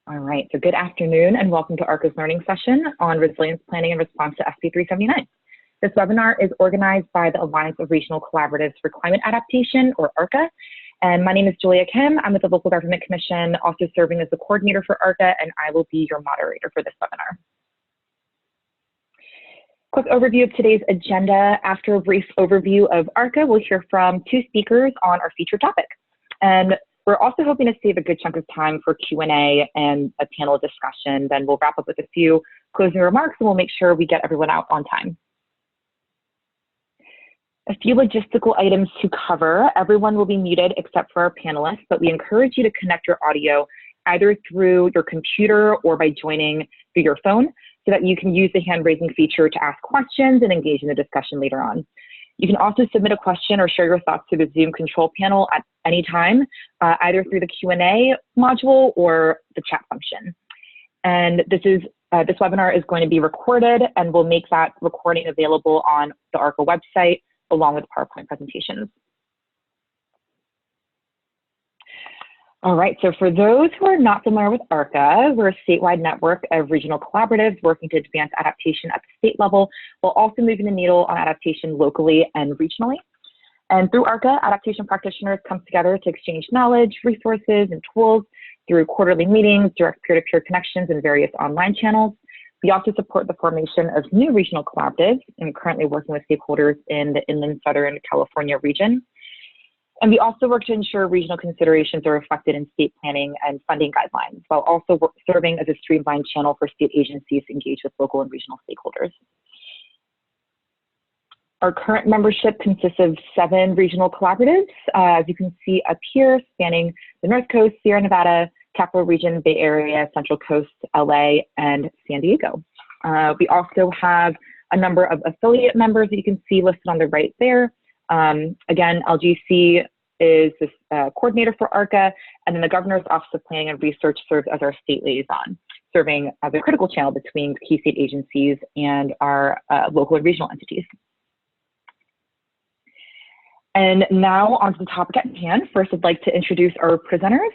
All right, so good afternoon and welcome to ARCCA's learning session on resilience planning in response to SB-379. This webinar is organized by the Alliance of Regional Collaboratives for Climate Adaptation, or ARCCA, and my name is Julia Kim. I'm with the Local Government Commission, also serving as the coordinator for ARCCA, and I will be your moderator for this webinar. Quick overview of today's agenda. After a brief overview of ARCCA, we'll hear from two speakers on our featured topic. And we're also hoping to save a good chunk of time for Q&A and a panel discussion. Then we'll wrap up with a few closing remarks and we'll make sure we get everyone out on time. A few logistical items to cover. Everyone will be muted except for our panelists, but we encourage you to connect your audio either through your computer or by joining through your phone so that you can use the hand raising feature to ask questions and engage in the discussion later on. You can also submit a question or share your thoughts through the Zoom control panel at any time, either through the Q&A module or the chat function. And this webinar is going to be recorded, and we'll make that recording available on the ARCCA website along with PowerPoint presentations. All right, so for those who are not familiar with ARCCA, we're a statewide network of regional collaboratives working to advance adaptation at the state level, while also moving the needle on adaptation locally and regionally. And through ARCCA, adaptation practitioners come together to exchange knowledge, resources, and tools through quarterly meetings, direct peer-to-peer connections, and various online channels. We also support the formation of new regional collaboratives, and currently working with stakeholders in the Inland Southern California region. And we also work to ensure regional considerations are reflected in state planning and funding guidelines, while also serving as a streamlined channel for state agencies to engage with local and regional stakeholders. Our current membership consists of 7 regional collaboratives, as you can see up here, spanning the North Coast, Sierra Nevada, Capital Region, Bay Area, Central Coast, LA, and San Diego. We also have a number of affiliate members that you can see listed on the right there. Again, LGC is this coordinator for ARCCA, and then the Governor's Office of Planning and Research serves as our state liaison, serving as a critical channel between key state agencies and our local and regional entities. And now on to the topic at hand. First, I'd like to introduce our presenters.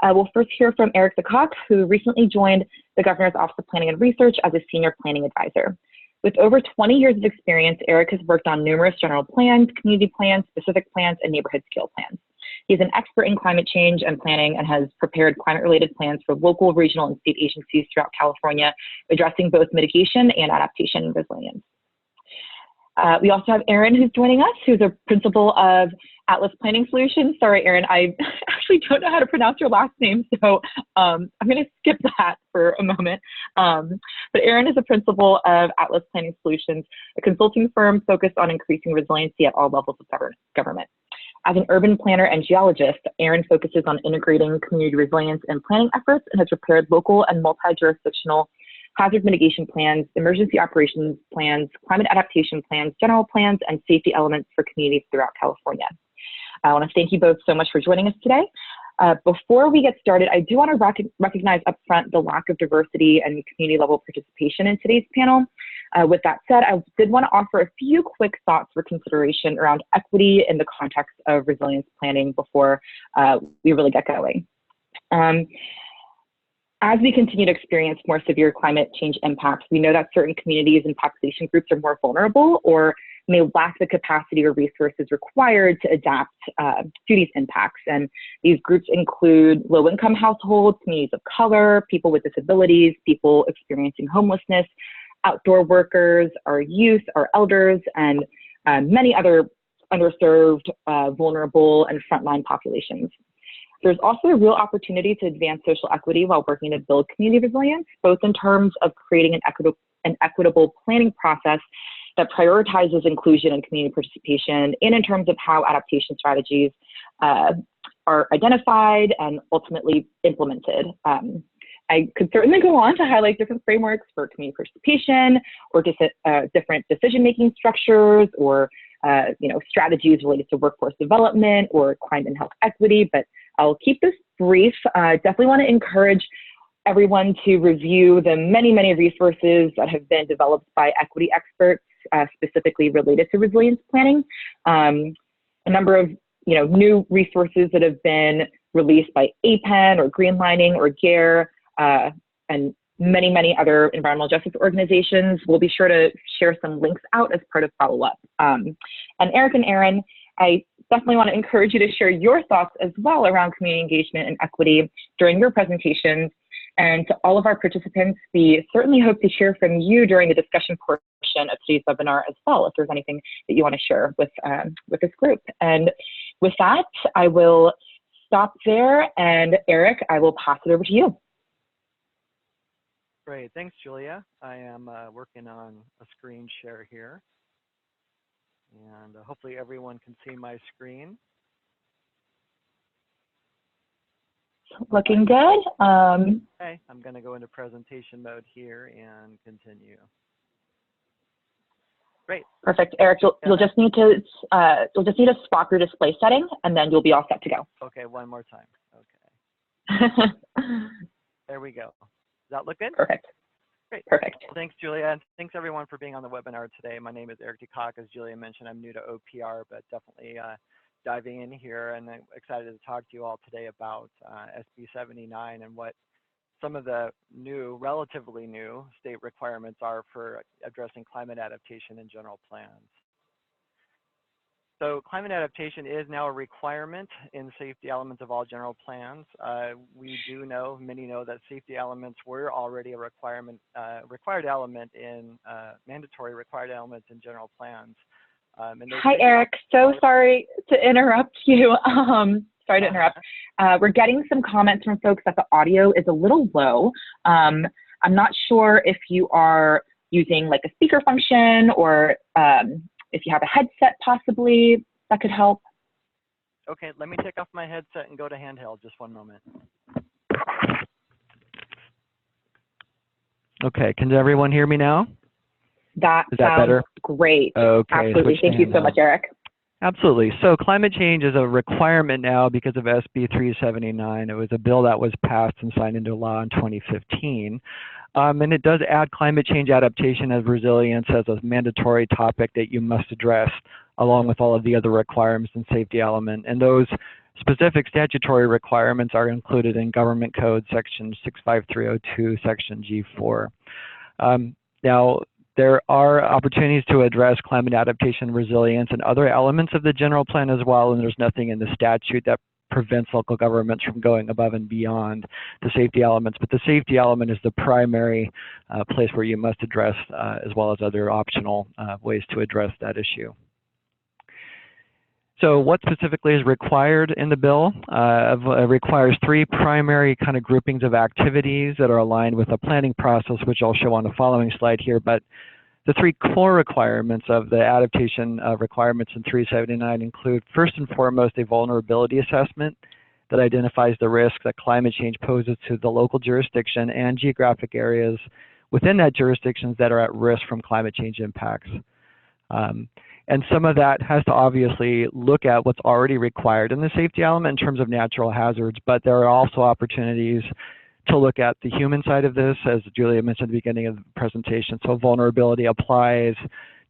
We'll first hear from Eric Cook, who recently joined the Governor's Office of Planning and Research as a senior planning advisor. With over 20 years of experience, Eric has worked on numerous general plans, community plans, specific plans, and neighborhood scale plans. He's an expert in climate change and planning and has prepared climate-related plans for local, regional, and state agencies throughout California, addressing both mitigation and adaptation resilience. We also have Erin, who's joining us, who's a principal of Atlas Planning Solutions. Sorry, Erin, I actually don't know how to pronounce your last name, so I'm going to skip that for a moment. But Erin is a principal of Atlas Planning Solutions, a consulting firm focused on increasing resiliency at all levels of government. As an urban planner and geologist, Erin focuses on integrating community resilience and planning efforts and has prepared local and multi-jurisdictional hazard mitigation plans, emergency operations plans, climate adaptation plans, general plans, and safety elements for communities throughout California. I want to thank you both so much for joining us today. Before we get started, I do want to recognize upfront the lack of diversity and community level participation in today's panel. With that said, I did want to offer a few quick thoughts for consideration around equity in the context of resilience planning before we really get going. As we continue to experience more severe climate change impacts, we know that certain communities and population groups are more vulnerable or may lack the capacity or resources required to adapt to these impacts. And these groups include low-income households, communities of color, people with disabilities, people experiencing homelessness, outdoor workers, our youth, our elders, and many other underserved, vulnerable, and frontline populations. There's also a real opportunity to advance social equity while working to build community resilience, both in terms of creating an equitable planning process that prioritizes inclusion and community participation, and in terms of how adaptation strategies are identified and ultimately implemented. I could certainly go on to highlight different frameworks for community participation or different decision-making structures or strategies related to workforce development or climate and health equity, but I'll keep this brief. Definitely want to encourage everyone to review the many, many resources that have been developed by equity experts, specifically related to resilience planning. A number of new resources that have been released by APEN or Greenlining or GARE, and many, many other environmental justice organizations. We'll be sure to share some links out as part of follow-up. And Eric and Erin, I definitely want to encourage you to share your thoughts as well around community engagement and equity during your presentations. And to all of our participants, we certainly hope to hear from you during the discussion portion of today's webinar as well, if there's anything that you want to share with this group. And with that, I will stop there, and Eric, I will pass it over to you. Great, thanks, Julia. I am working on a screen share here, and hopefully everyone can see my screen. Looking good. Okay, I'm going to go into presentation mode here and continue. Great. Perfect, Eric. You'll just need to swap your display setting, and then you'll be all set to go. Okay, one more time. Okay. There we go. Does that look good? Perfect. Great. Perfect. Well, thanks, Julia, and thanks everyone for being on the webinar today. My name is Eric DeCock. As Julia mentioned, I'm new to OPR, but definitely diving in here, and I'm excited to talk to you all today about SB-379 and what some of the new, relatively new state requirements are for addressing climate adaptation in general plans. So climate adaptation is now a requirement in safety elements of all general plans. We do know, many know that safety elements were already a required element in mandatory required elements in general plans. Hi, Eric. So sorry to interrupt you. Sorry to interrupt. We're getting some comments from folks that the audio is a little low. I'm not sure if you are using like a speaker function or if you have a headset possibly that could help. Okay, let me take off my headset and go to handheld. Just one moment. Okay, can everyone hear me now? That Is that sounds better? Great. Okay. Absolutely. Thank you so much, Eric. Absolutely. So climate change is a requirement now because of SB-379. It was a bill that was passed and signed into law in 2015. And it does add climate change adaptation as resilience as a mandatory topic that you must address along with all of the other requirements and safety element. And those specific statutory requirements are included in Government Code Section 65302, Section G4. Now, there are opportunities to address climate adaptation, resilience, and other elements of the general plan as well, and there's nothing in the statute that prevents local governments from going above and beyond the safety elements, but the safety element is the primary place where you must address, as well as other optional ways to address that issue. So what specifically is required in the bill? It requires three primary kind of groupings of activities that are aligned with a planning process, which I'll show on the following slide here. But the three core requirements of the adaptation requirements in 379 include, first and foremost, a vulnerability assessment that identifies the risk that climate change poses to the local jurisdiction and geographic areas within that jurisdictions that are at risk from climate change impacts. And some of that has to obviously look at what's already required in the safety element in terms of natural hazards, but there are also opportunities to look at the human side of this, as Julia mentioned at the beginning of the presentation. So vulnerability applies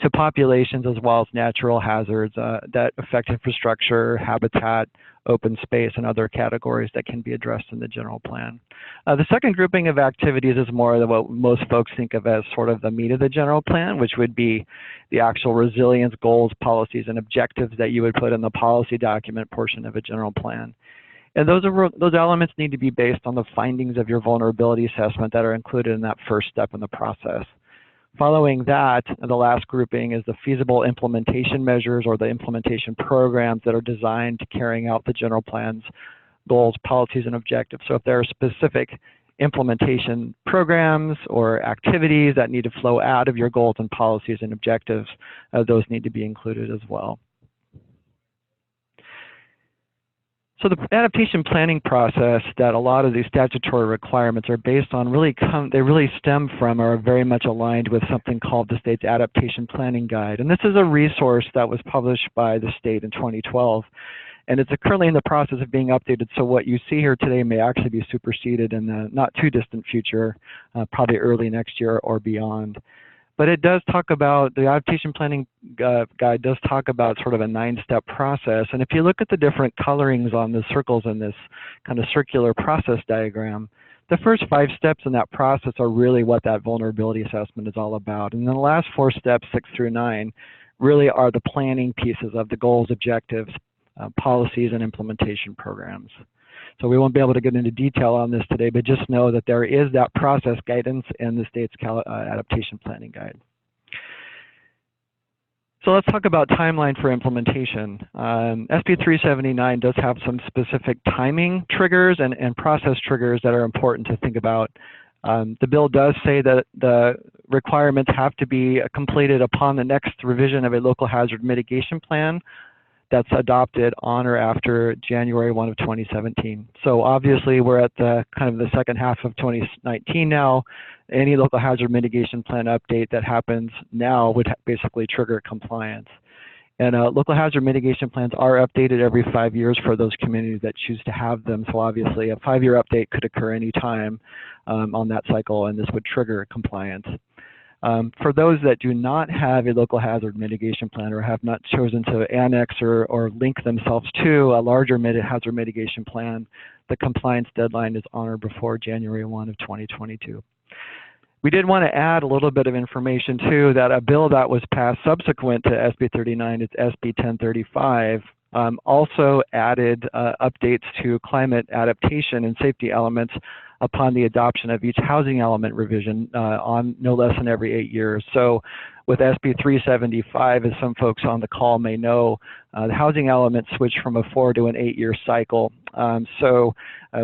to populations as well as natural hazards that affect infrastructure, habitat, open space, and other categories that can be addressed in the general plan. The second grouping of activities is more of what most folks think of as sort of the meat of the general plan, which would be the actual resilience goals, policies, and objectives that you would put in the policy document portion of a general plan. And those elements need to be based on the findings of your vulnerability assessment that are included in that first step in the process. Following that, the last grouping is the feasible implementation measures or the implementation programs that are designed to carrying out the general plan's goals, policies, and objectives. So if there are specific implementation programs or activities that need to flow out of your goals and policies and objectives, those need to be included as well. So the adaptation planning process that a lot of these statutory requirements are based on they really stem from or are very much aligned with something called the state's Adaptation Planning Guide. And this is a resource that was published by the state in 2012. And it's currently in the process of being updated. So what you see here today may actually be superseded in the not too distant future, probably early next year or beyond. But it does talk about, the Adaptation Planning Guide does talk about sort of a 9-step process. And if you look at the different colorings on the circles in this kind of circular process diagram, The first 5 steps in that process are really what that vulnerability assessment is all about. And then the last 4 steps, 6 through 9, really are the planning pieces of the goals, objectives, policies, and implementation programs. So we won't be able to get into detail on this today, but just know that there is that process guidance in the state's adaptation planning guide. So let's talk about timeline for implementation. SB-379 does have some specific timing triggers and process triggers that are important to think about. The bill does say that the requirements have to be completed upon the next revision of a local hazard mitigation plan that's adopted on or after January 1 of 2017. So obviously we're at the kind of the second half of 2019 now. Any local hazard mitigation plan update that happens now would basically trigger compliance. And local hazard mitigation plans are updated every 5 years for those communities that choose to have them. So obviously a 5-year update could occur any time on that cycle, and this would trigger compliance. For those that do not have a local hazard mitigation plan or have not chosen to annex or link themselves to a larger hazard mitigation plan, the compliance deadline is on or before January 1 of 2022. We did want to add a little bit of information too, that a bill that was passed subsequent to SB-39, it's SB-1035, also added updates to climate adaptation and safety elements upon the adoption of each housing element revision on no less than every 8 years. So with SB-375, as some folks on the call may know, the housing element switched from a 4 to an 8-year cycle.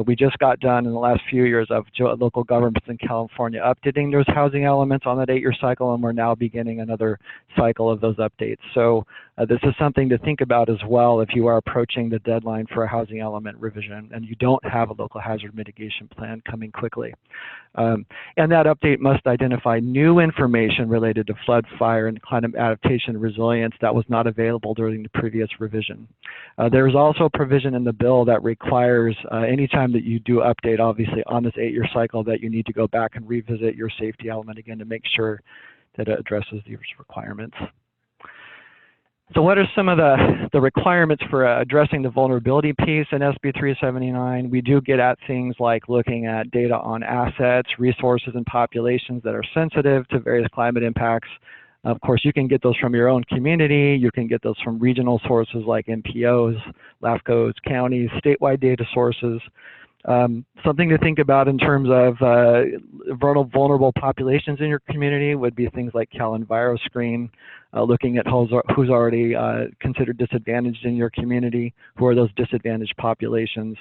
We just got done in the last few years of local governments in California updating those housing elements on that 8-year cycle, and we're now beginning another cycle of those updates. So this is something to think about as well if you are approaching the deadline for a housing element revision and you don't have a local hazard mitigation plan coming quickly. And that update must identify new information related to flood, fire, and climate adaptation resilience that was not available during the previous revision. There is also a provision in the bill that requires anytime that you do update, obviously on this 8-year cycle, that you need to go back and revisit your safety element again to make sure that it addresses these requirements. So what are some of the requirements for addressing the vulnerability piece in SB 379? We do get at things like looking at data on assets, resources, and populations that are sensitive to various climate impacts. Of course, you can get those from your own community. You can get those from regional sources like MPOs, LAFCOs, counties, statewide data sources. Something to think about in terms of vulnerable populations in your community would be things like CalEnviroScreen, looking at who's already considered disadvantaged in your community, who are those disadvantaged populations.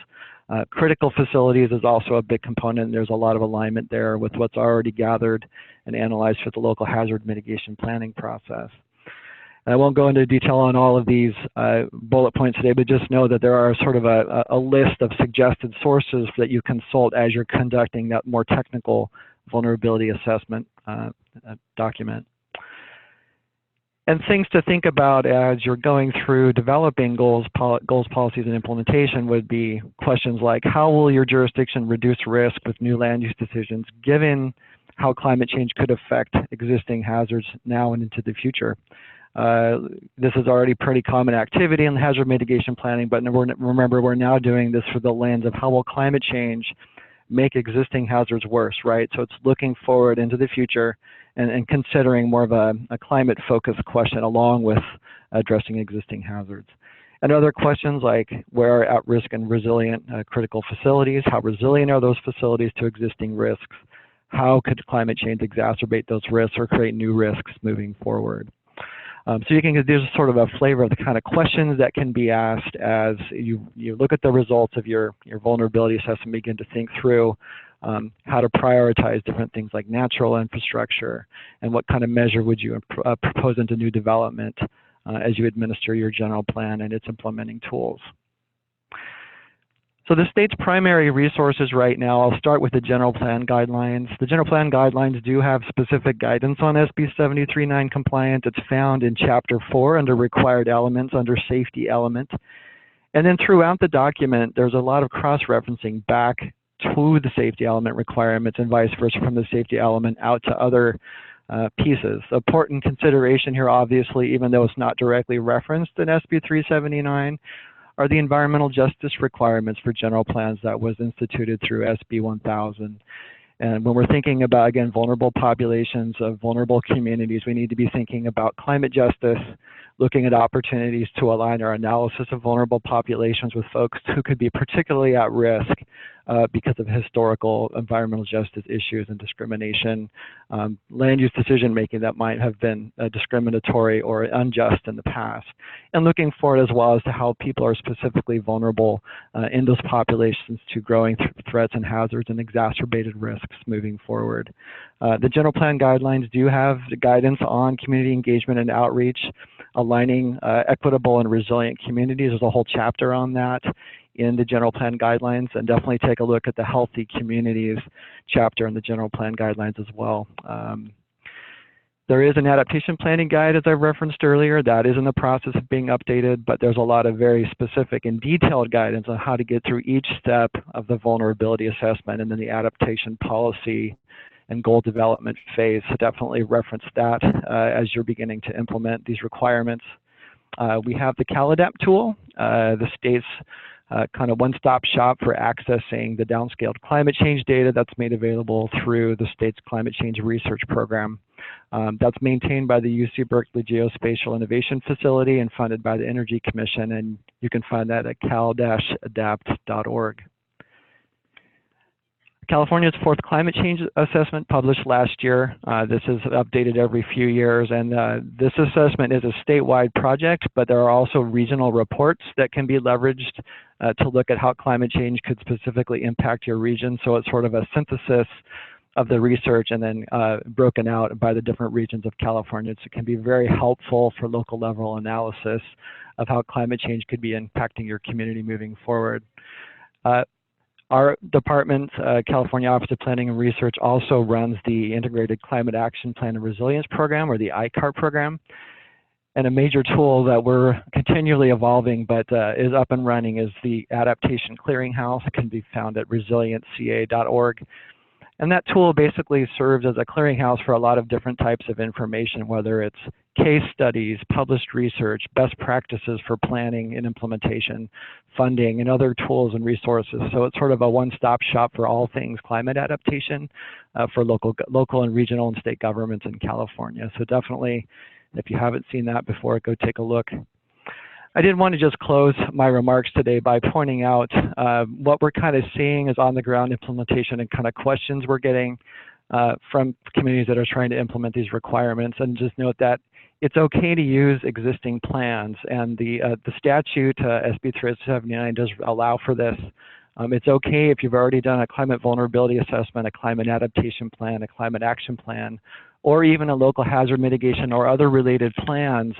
Critical facilities is also a big component. There's a lot of alignment there with what's already gathered and analyzed for the local hazard mitigation planning process. I won't go into detail on all of these bullet points today, but just know that there are sort of a list of suggested sources that you consult as you're conducting that more technical vulnerability assessment document. And things to think about as you're going through developing goals, policies, and implementation would be questions like, how will your jurisdiction reduce risk with new land use decisions, given how climate change could affect existing hazards now and into the future? This is already pretty common activity in the hazard mitigation planning, but remember, we're now doing this for the lens of how will climate change make existing hazards worse, right? So it's looking forward into the future and considering more of a climate-focused question along with addressing existing hazards. And other questions like, where are at-risk and resilient critical facilities? How resilient are those facilities to existing risks? How could climate change exacerbate those risks or create new risks moving forward? So you can, there's sort of a flavor of the kind of questions that can be asked as you look at the results of your vulnerability assessment, begin to think through how to prioritize different things like natural infrastructure, and what kind of measure would you propose into new development as you administer your general plan and its implementing tools. So the state's primary resources right now, I'll start with the general plan guidelines. The general plan guidelines do have specific guidance on SB 739 compliance. It's found in Chapter 4 under required elements under safety element. And then throughout the document, there's a lot of cross-referencing back to the safety element requirements and vice versa from the safety element out to other pieces. Important consideration here, obviously, even though it's not directly referenced in SB 379, are the environmental justice requirements for general plans that was instituted through SB 1000. And when we're thinking about, again, vulnerable populations of vulnerable communities, we need to be thinking about climate justice, looking at opportunities to align our analysis of vulnerable populations with folks who could be particularly at risk because of historical environmental justice issues and discrimination, land use decision making that might have been discriminatory or unjust in the past, and looking forward as well as to how people are specifically vulnerable in those populations to growing threats and hazards and exacerbated risks moving forward. The general plan guidelines do have the guidance on community engagement and outreach, aligning equitable and resilient communities. There's a whole chapter on that in the general plan guidelines, and definitely take a look at the healthy communities chapter in the general plan guidelines as well. There is an adaptation planning guide, as I referenced earlier, that is in the process of being updated, but there's a lot of very specific and detailed guidance on how to get through each step of the vulnerability assessment and then the adaptation policy and goal development phase. So definitely reference that as you're beginning to implement these requirements. We have the CalAdapt tool, the state's kind of one-stop shop for accessing the downscaled climate change data that's made available through the state's climate change research program. That's maintained by the UC Berkeley Geospatial Innovation Facility and funded by the Energy Commission, and you can find that at cal-adapt.org. California's fourth climate change assessment published last year. This is updated every few years, and this assessment is a statewide project, but there are also regional reports that can be leveraged to look at how climate change could specifically impact your region. So it's sort of a synthesis of the research and then broken out by the different regions of California. So it can be very helpful for local level analysis of how climate change could be impacting your community moving forward. Our department, California Office of Planning and Research, also runs the Integrated Climate Action Plan and Resilience Program, or the ICAR program. And a major tool that we're continually evolving but is up and running is the Adaptation Clearinghouse. It can be found at resilientca.org. And that tool basically serves as a clearinghouse for a lot of different types of information, whether it's case studies, published research, best practices for planning and implementation, funding, and other tools and resources. So it's sort of a one-stop shop for all things climate adaptation for local and regional and state governments in California. So definitely, if you haven't seen that before, go take a look. I did want to just close my remarks today by pointing out what we're kind of seeing is on the ground implementation and kind of questions we're getting from communities that are trying to implement these requirements. And just note that it's okay to use existing plans, and the statute SB-379 does allow for this. It's okay if you've already done a climate vulnerability assessment, a climate adaptation plan, a climate action plan, or even a local hazard mitigation or other related plans.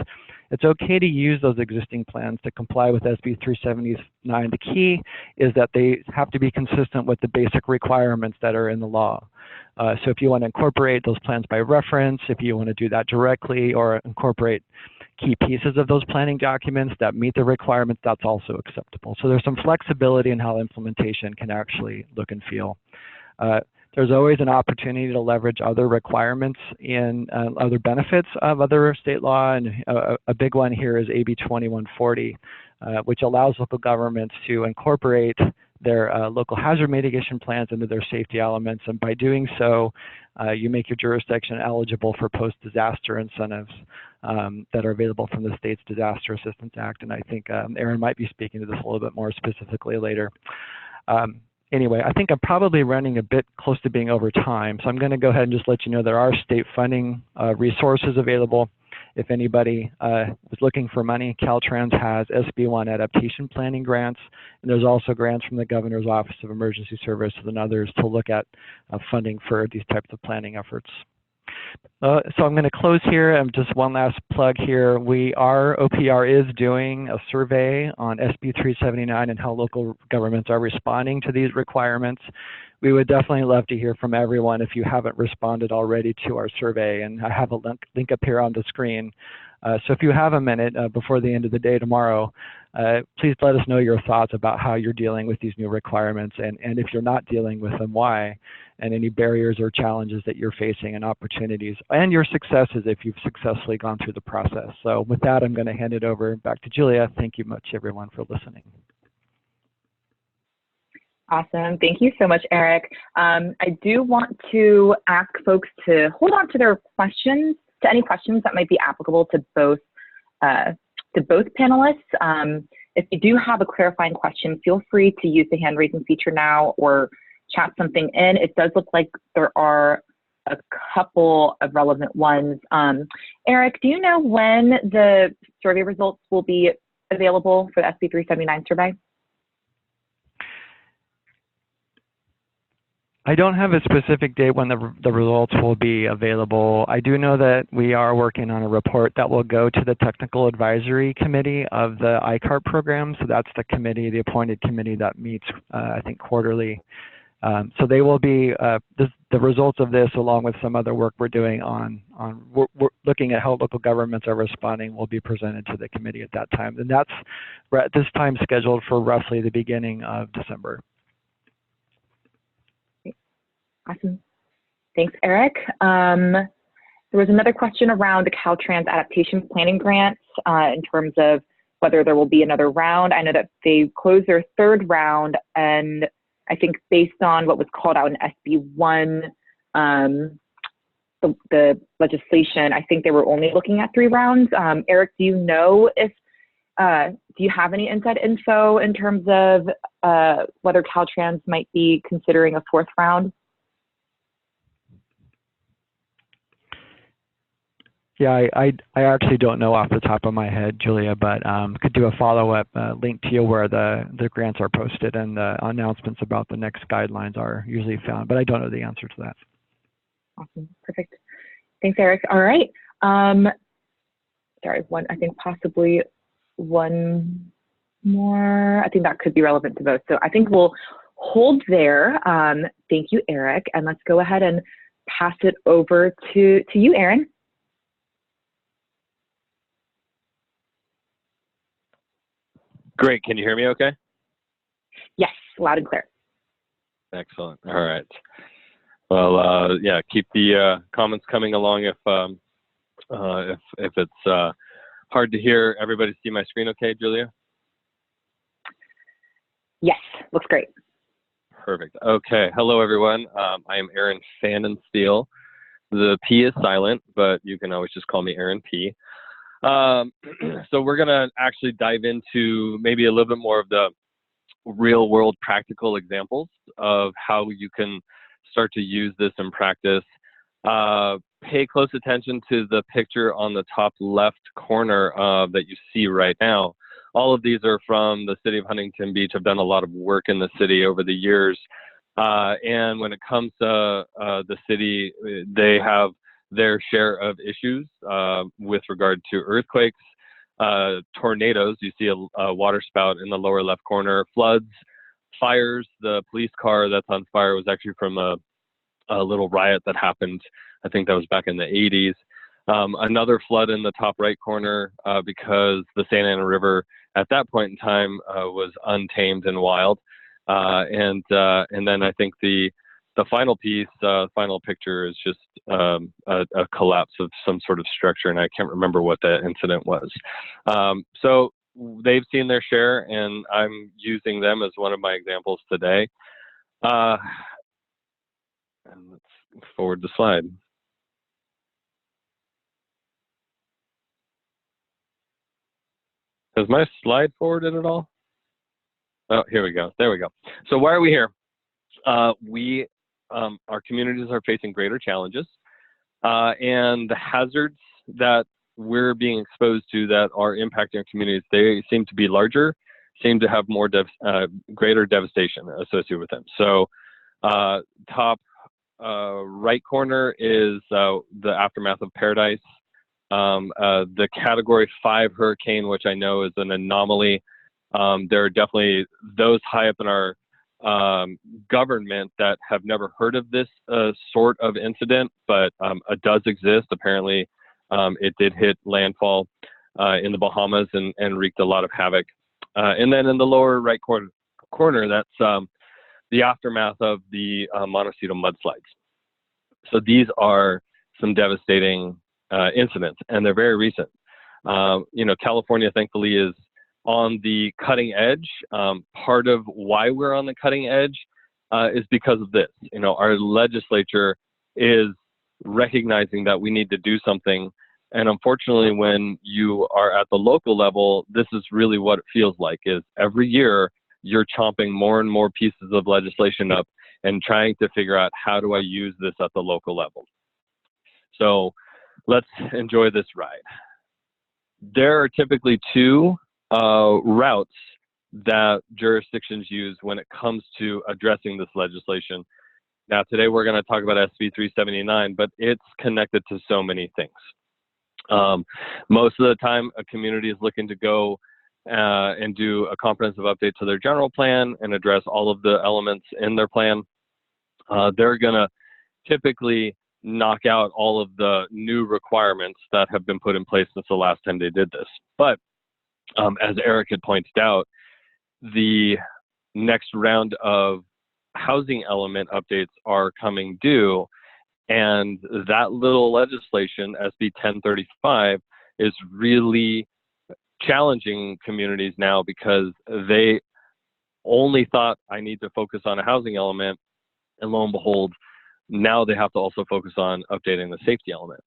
It's okay to use those existing plans to comply with SB-379. The key is that they have to be consistent with the basic requirements that are in the law. So if you want to incorporate those plans by reference, if you want to do that directly, or incorporate key pieces of those planning documents that meet the requirements, that's also acceptable. So there's some flexibility in how implementation can actually look and feel. There's always an opportunity to leverage other requirements in other benefits of other state law, and a big one here is AB 2140, which allows local governments to incorporate their local hazard mitigation plans into their safety elements, and by doing so, you make your jurisdiction eligible for post-disaster incentives that are available from the state's Disaster Assistance Act, and I think Aaron might be speaking to this a little bit more specifically later. Anyway, I think I'm probably running a bit close to being over time, so I'm going to go ahead and just let you know there are state funding resources available. If anybody was looking for money, Caltrans has SB1 adaptation planning grants, and there's also grants from the Governor's Office of Emergency Services and others to look at funding for these types of planning efforts. So I'm going to close here. Just one last plug here. OPR is doing a survey on SB-379 and how local governments are responding to these requirements. We would definitely love to hear from everyone if you haven't responded already to our survey, and I have a link up here on the screen. So if you have a minute before the end of the day tomorrow, please let us know your thoughts about how you're dealing with these new requirements, and if you're not dealing with them, why, and any barriers or challenges that you're facing and opportunities, and your successes if you've successfully gone through the process. So with that, I'm going to hand it over back to Julia. Thank you much, everyone, for listening. Awesome. Thank you so much, Eric. I do want to ask folks to hold on to their questions, to any questions that might be applicable to both panelists. If you do have a clarifying question, feel free to use the hand raising feature now or chat something in. It does look like there are a couple of relevant ones. Eric, do you know when the survey results will be available for the SB-379 survey? I don't have a specific date when the results will be available. I do know that we are working on a report that will go to the Technical Advisory Committee of the ICARP program. So that's the committee, the appointed committee that meets, I think, quarterly. So they will be, the results of this, along with some other work we're doing we're looking at how local governments are responding, will be presented to the committee at that time. And that's at this time scheduled for roughly the beginning of December. Awesome. Thanks, Eric. There was another question around the Caltrans adaptation planning grants in terms of whether there will be another round. I know that they closed their third round, and I think based on what was called out in SB-1, the legislation, I think they were only looking at 3 rounds. Eric, do you know if, do you have any inside info in terms of whether Caltrans might be considering a 4th round? Yeah, I actually don't know off the top of my head, Julia, but could do a follow-up link to you where the grants are posted and the announcements about the next guidelines are usually found, but I don't know the answer to that. Awesome, perfect. Thanks, Eric. All right. Sorry, I think possibly one more. I think that could be relevant to both. So I think we'll hold there. Thank you, Eric, and let's go ahead and pass it over to you, Aaron. Great. Can you hear me okay? Yes, loud and clear. Excellent. All right. Well, yeah, keep the comments coming along if it's hard to hear. Everybody see my screen okay, Julia? Yes, looks great. Perfect. Okay. Hello, everyone. I am Aaron Fandensteel. The P is silent, but you can always just call me Aaron P. So we're going to actually dive into maybe a little bit more of the real world practical examples of how you can start to use this in practice. Pay close attention to the picture on the top left corner that you see right now. All of these are from the city of Huntington Beach. I've done a lot of work in the city over the years. And when it comes to the city, they have their share of issues with regard to earthquakes, tornadoes. You see a water spout in the lower left corner, floods, fires. The police car that's on fire was actually from a little riot that happened. I think that was back in the 80s. Another flood in the top right corner because the Santa Ana River at that point in time was untamed and wild. And then I think the final piece, final picture is just a collapse of some sort of structure, and I can't remember what that incident was. So they've seen their share, and I'm using them as one of my examples today. And let's forward the slide. Has my slide forwarded at all? Oh, here we go. There we go. So why are we here? Our communities are facing greater challenges, and the hazards that we're being exposed to that are impacting our communities, they seem to be larger, seem to have more greater devastation associated with them. So top right corner is the aftermath of Paradise. The Category 5 hurricane, which I know is an anomaly. There are definitely those high up in our government that have never heard of this sort of incident, but it does exist. Apparently, It did hit landfall in the Bahamas and wreaked a lot of havoc. And then in the lower right corner, that's the aftermath of the Montecito mudslides. So these are some devastating incidents, and they're very recent. You know, California, thankfully, is on the cutting edge. Part of why we're on the cutting edge is because of this. You know, our legislature is recognizing that we need to do something. And unfortunately, when you are at the local level, this is really what it feels like, is every year you're chomping more and more pieces of legislation up and trying to figure out, how do I use this at the local level? So let's enjoy this ride. There are typically two routes that jurisdictions use when it comes to addressing this legislation. Now, today we're going to talk about SB-379, but it's connected to so many things. Most of the time, a community is looking to go and do a comprehensive update to their general plan and address all of the elements in their plan. They're going to typically knock out all of the new requirements that have been put in place since the last time they did this. But as Eric had pointed out, the next round of housing element updates are coming due, and that little legislation, SB 1035, is really challenging communities now, because they only thought, I need to focus on a housing element, and lo and behold, now they have to also focus on updating the safety element.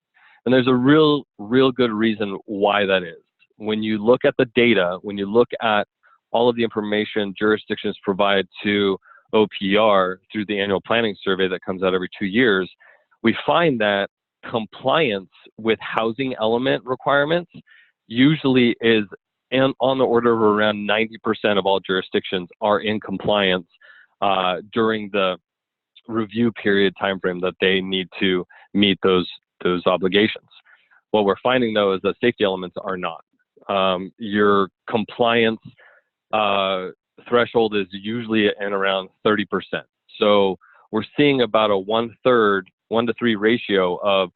And there's a real good reason why that is. When you look at the data, when you look at all of the information jurisdictions provide to OPR through the annual planning survey that comes out every 2 years, we find that compliance with housing element requirements usually is on the order of around 90% of all jurisdictions are in compliance during the review period timeframe that they need to meet those obligations. What we're finding, though, is that safety elements are not. Your compliance threshold is usually in around 30%. So we're seeing about a 1/3, 1-to-3 ratio of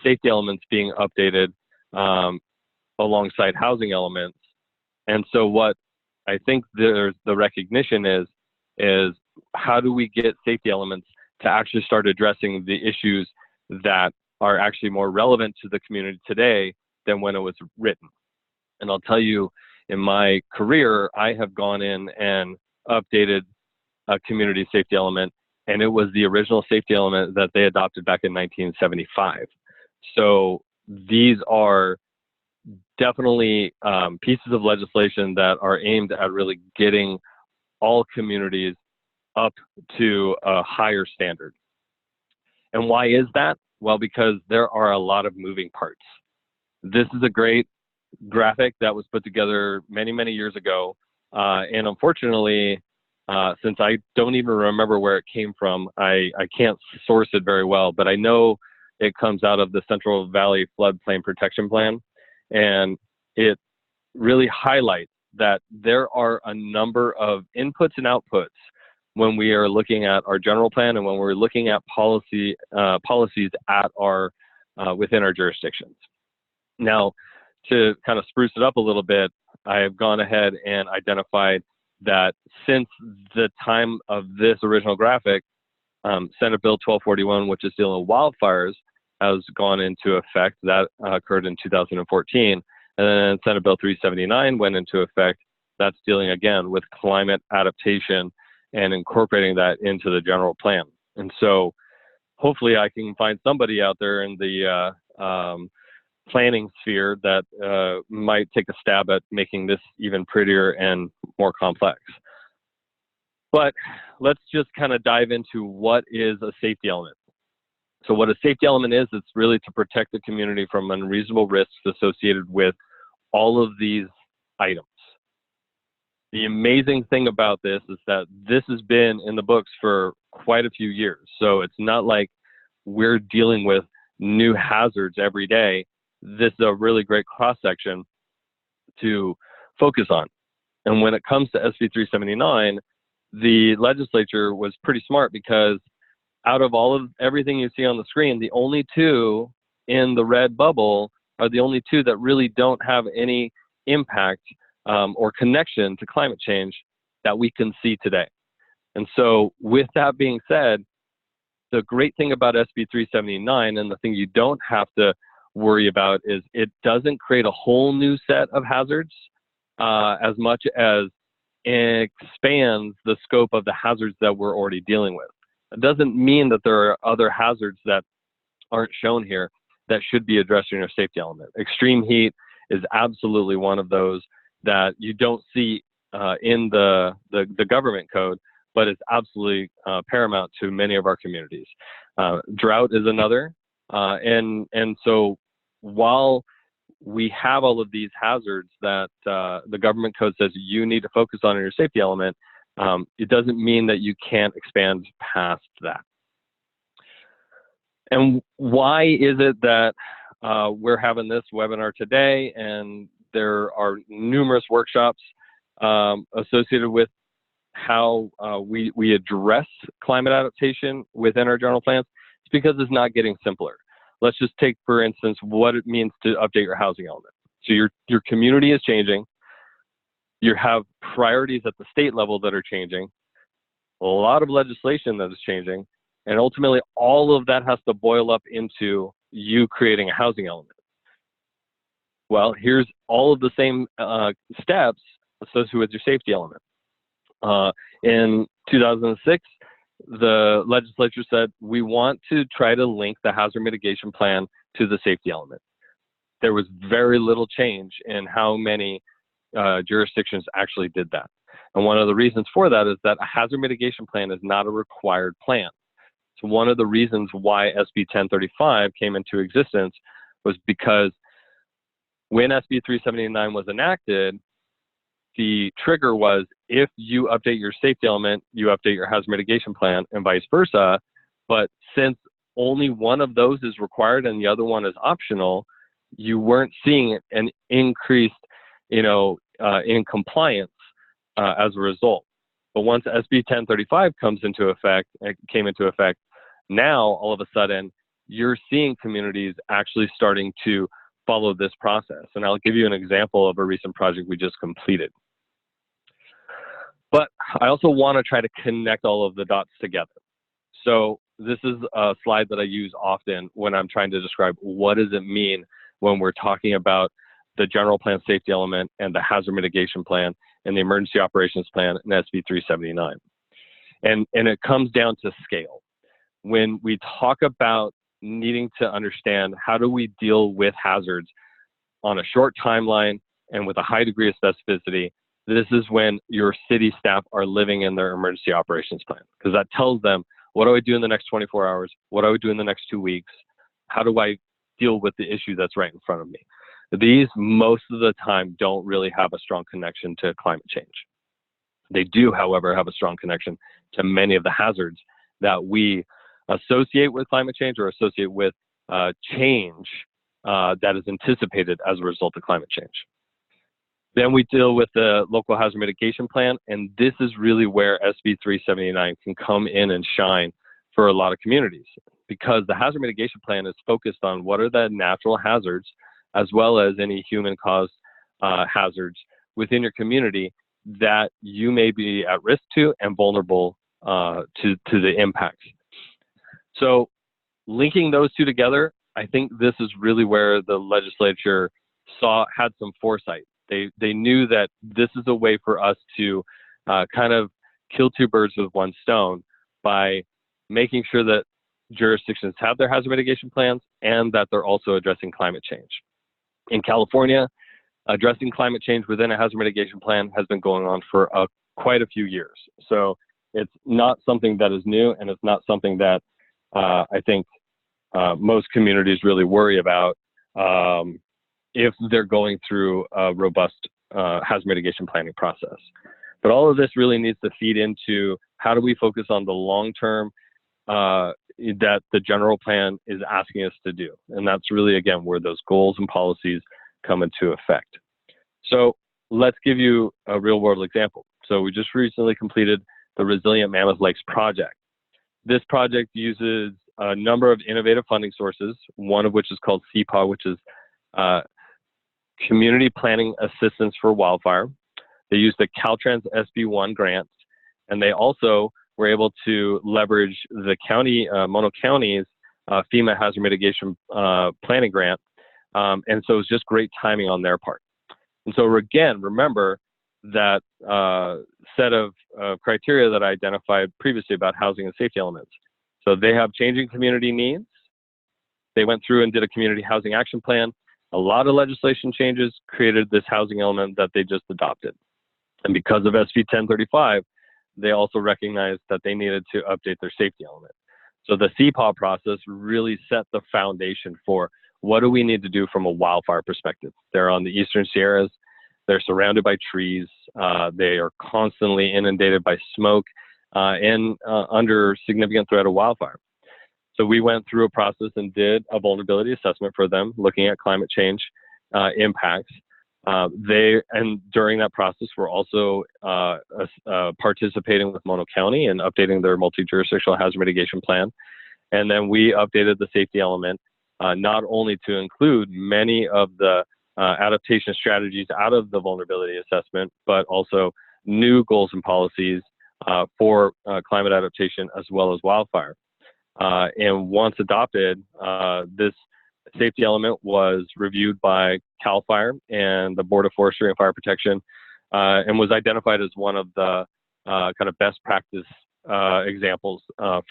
safety elements being updated alongside housing elements. And so what I think the recognition is how do we get safety elements to actually start addressing the issues that are actually more relevant to the community today than when it was written. And I'll tell you, in my career, I have gone in and updated a community safety element, and it was the original safety element that they adopted back in 1975. So these are definitely pieces of legislation that are aimed at really getting all communities up to a higher standard. And why is that? Well, because there are a lot of moving parts. This is a great graphic that was put together many, many years ago. And unfortunately, since I don't even remember where it came from, I can't source it very well, but I know it comes out of the Central Valley Floodplain Protection Plan. And it really highlights that there are a number of inputs and outputs when we are looking at our general plan and when we're looking at policies at our within our jurisdictions. Now, to kind of spruce it up a little bit, I have gone ahead and identified that since the time of this original graphic, Senate Bill 1241, which is dealing with wildfires, has gone into effect. That occurred in 2014. And then Senate Bill 379 went into effect. That's dealing again with climate adaptation and incorporating that into the general plan. And so hopefully I can find somebody out there in the planning sphere that might take a stab at making this even prettier and more complex. But let's just kind of dive into what is a safety element. So what a safety element is, it's really to protect the community from unreasonable risks associated with all of these items. The amazing thing about this is that this has been in the books for quite a few years. So it's not like we're dealing with new hazards every day. This is a really great cross-section to focus on. And when it comes to SB 379, the legislature was pretty smart, because out of all of everything you see on the screen, the only two in the red bubble are the only two that really don't have any impact or connection to climate change that we can see today. And so with that being said, the great thing about SB-379, and the thing you don't have to worry about, is it doesn't create a whole new set of hazards as much as it expands the scope of the hazards that we're already dealing with. It doesn't mean that there are other hazards that aren't shown here that should be addressed in your safety element. Extreme heat is absolutely one of those that you don't see in the government code, but it's absolutely paramount to many of our communities. Drought is another, and so while we have all of these hazards that the government code says you need to focus on in your safety element, it doesn't mean that you can't expand past that. And why is it that we're having this webinar today, and there are numerous workshops associated with how we address climate adaptation within our general plans? It's because it's not getting simpler. Let's just take, for instance, what it means to update your housing element. So your community is changing. You have priorities at the state level that are changing, a lot of legislation that is changing, and ultimately all of that has to boil up into you creating a housing element. Well, here's all of the same steps associated with your safety element. In 2006, the legislature said, we want to try to link the hazard mitigation plan to the safety element. There was very little change in how many jurisdictions actually did that. And one of the reasons for that is that a hazard mitigation plan is not a required plan. So one of the reasons why SB 1035 came into existence was because when SB 379 was enacted, the trigger was, if you update your safety element, you update your hazard mitigation plan, and vice versa. But since only one of those is required and the other one is optional, you weren't seeing an increased, in compliance as a result. But once SB 1035 came into effect, now all of a sudden you're seeing communities actually starting to follow this process. And I'll give you an example of a recent project we just completed. But I also want to try to connect all of the dots together. So this is a slide that I use often when I'm trying to describe what does it mean when we're talking about the general plan safety element and the hazard mitigation plan and the emergency operations plan and SB 379. And it comes down to scale. When we talk about needing to understand how do we deal with hazards on a short timeline and with a high degree of specificity, this is when your city staff are living in their emergency operations plan, because that tells them, what do I do in the next 24 hours? What do I do in the next 2 weeks? How do I deal with the issue that's right in front of me? These, most of the time, don't really have a strong connection to climate change. They do, however, have a strong connection to many of the hazards that we associate with climate change or associate with change that is anticipated as a result of climate change. Then we deal with the local hazard mitigation plan, and this is really where SB 379 can come in and shine for a lot of communities, because the hazard mitigation plan is focused on what are the natural hazards as well as any human-caused hazards within your community that you may be at risk to and vulnerable to the impacts. So linking those two together, I think this is really where the legislature had some foresight. They knew that this is a way for us to kind of kill two birds with one stone by making sure that jurisdictions have their hazard mitigation plans and that they're also addressing climate change. In California, addressing climate change within a hazard mitigation plan has been going on for quite a few years. So it's not something that is new, and it's not something that I think most communities really worry about if they're going through a robust hazard mitigation planning process. But all of this really needs to feed into how do we focus on the long-term that the general plan is asking us to do. And that's really, again, where those goals and policies come into effect. So let's give you a real-world example. So we just recently completed the Resilient Mammoth Lakes project. This project uses a number of innovative funding sources, one of which is called CPA, which is community planning assistance for wildfire. They used the Caltrans SB-1 grants, and they also were able to leverage the county, Mono County's FEMA hazard mitigation planning grant. And so it was just great timing on their part. And so again, remember that set of criteria that I identified previously about housing and safety elements. So they have changing community needs. They went through and did a community housing action plan. A lot of legislation changes created this housing element that they just adopted. And because of SB 1035, they also recognized that they needed to update their safety element. So the CPAW process really set the foundation for what do we need to do from a wildfire perspective. They're on the Eastern Sierras. They're surrounded by trees. They are constantly inundated by smoke and under significant threat of wildfire. So we went through a process and did a vulnerability assessment for them, looking at climate change impacts. And during that process, we're also participating with Mono County and updating their multi-jurisdictional hazard mitigation plan. And then we updated the safety element, not only to include many of the adaptation strategies out of the vulnerability assessment, but also new goals and policies for climate adaptation as well as wildfire. And once adopted, this safety element was reviewed by CAL FIRE and the Board of Forestry and Fire Protection, and was identified as one of the kind of best practice examples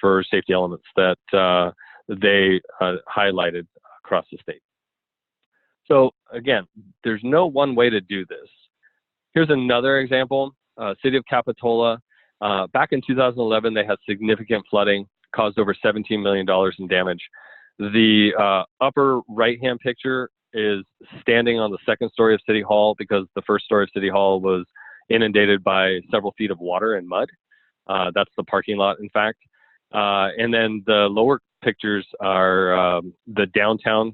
for safety elements that they highlighted across the state. So again, there's no one way to do this. Here's another example. City of Capitola, back in 2011, they had significant flooding, caused over $17 million in damage. The upper right-hand picture is standing on the second story of City Hall because the first story of City Hall was inundated by several feet of water and mud. That's the parking lot, in fact. And then the lower pictures are the downtown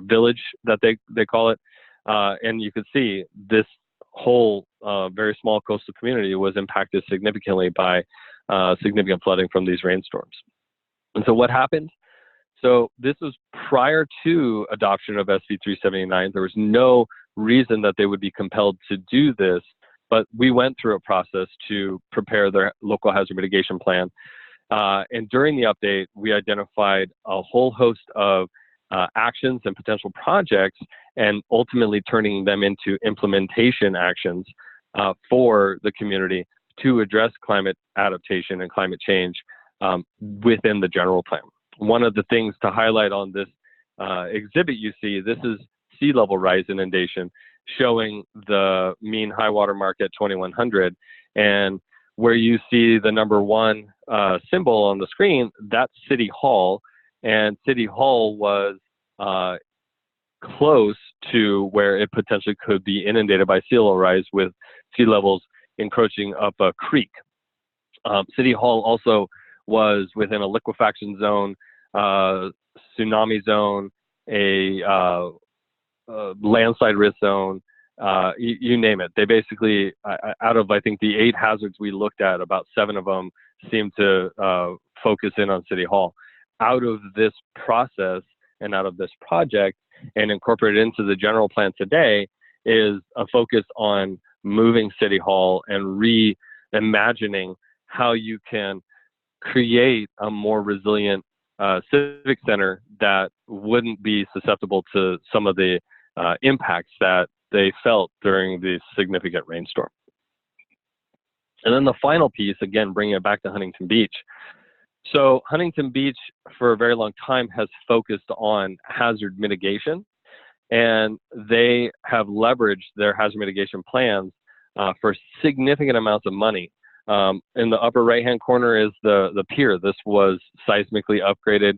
village that they call it. And you can see this whole very small coastal community was impacted significantly by significant flooding from these rainstorms. And so what happened? So this was prior to adoption of SB-379. There was no reason that they would be compelled to do this, but we went through a process to prepare their local hazard mitigation plan. And during the update, we identified a whole host of actions and potential projects, and ultimately turning them into implementation actions for the community to address climate adaptation and climate change within the general plan. One of the things to highlight on this exhibit you see, this is sea level rise inundation, showing the mean high water mark at 2100. And where you see the number 1 symbol on the screen, that's City Hall. And City Hall was close to where it potentially could be inundated by sea level rise, with sea levels encroaching up a creek. City Hall also was within a liquefaction zone, tsunami zone, a landslide risk zone, you name it. They basically, out of I think the 8 hazards we looked at, about 7 of them seemed to focus in on City Hall. Out of this process and out of this project, and incorporated into the general plan today, is a focus on moving City Hall and reimagining how you can create a more resilient civic center that wouldn't be susceptible to some of the impacts that they felt during the significant rainstorm. And then the final piece, again, bringing it back to Huntington Beach. So Huntington Beach, for a very long time, has focused on hazard mitigation, and they have leveraged their hazard mitigation plans for significant amounts of money. In the upper right-hand corner is the pier. This was seismically upgraded.